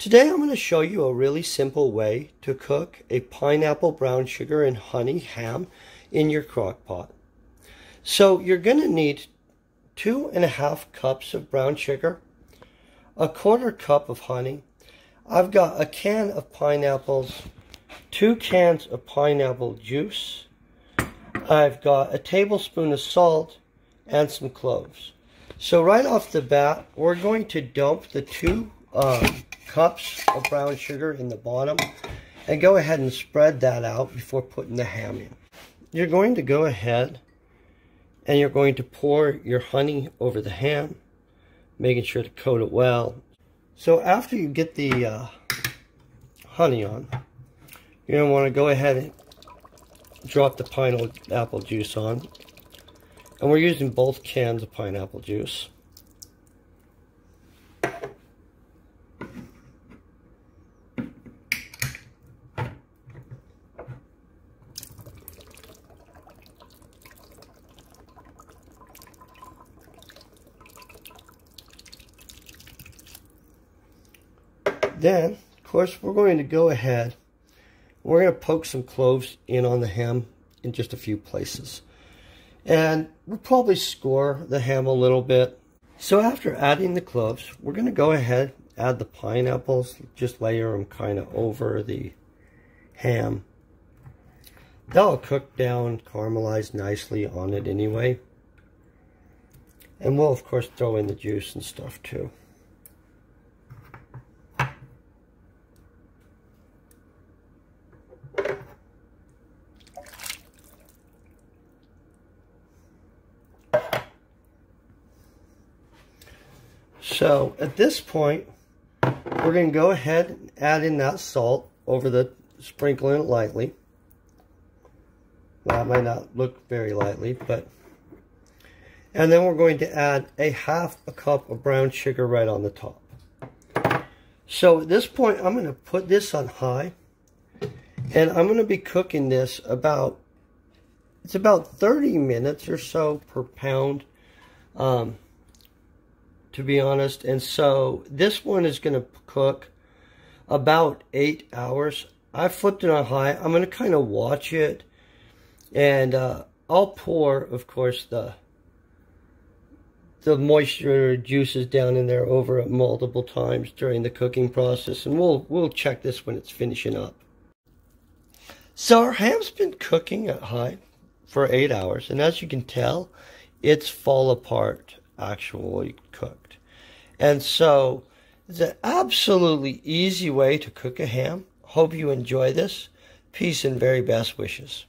Today I'm going to show you a really simple way to cook a pineapple brown sugar and honey ham in your crock pot. So you're going to need 2.5 cups of brown sugar, 1/4 cup of honey. I've got a can of pineapples, 2 cans of pineapple juice. I've got a tablespoon of salt and some cloves. So right off the bat, we're going to dump the 2 cups of brown sugar in the bottom and go ahead and spread that out before putting the ham in. You're going to go ahead and you're going to pour your honey over the ham, making sure to coat it well. So after you get the honey on, you're going to want to go ahead and drop the pineapple juice on. And we're using both cans of pineapple juice. Then, of course, we're going to go ahead. We're going to poke some cloves in on the ham in just a few places. And we'll probably score the ham a little bit. So after adding the cloves, we're going to go ahead, add the pineapples, just layer them kind of over the ham. That'll cook down, caramelize nicely on it anyway. And we'll, of course, throw in the juice and stuff too. So at this point, we're going to go ahead and add in that salt over the, sprinkling it lightly. Well, that might not look very lightly, but. And then we're going to add a 1/2 cup of brown sugar right on the top. So at this point, I'm going to put this on high. And I'm going to be cooking this it's about 30 minutes or so per pound. To be honest, and so this one is going to cook about 8 hours. I flipped it on high. I'm going to kind of watch it, and I'll pour, of course, the moisture juices down in there over it multiple times during the cooking process, and we'll check this when it's finishing up. So our ham's been cooking at high for 8 hours, and as you can tell, it's fall apart actually cooked. And so it's an absolutely easy way to cook a ham. Hope you enjoy this. Peace and very best wishes.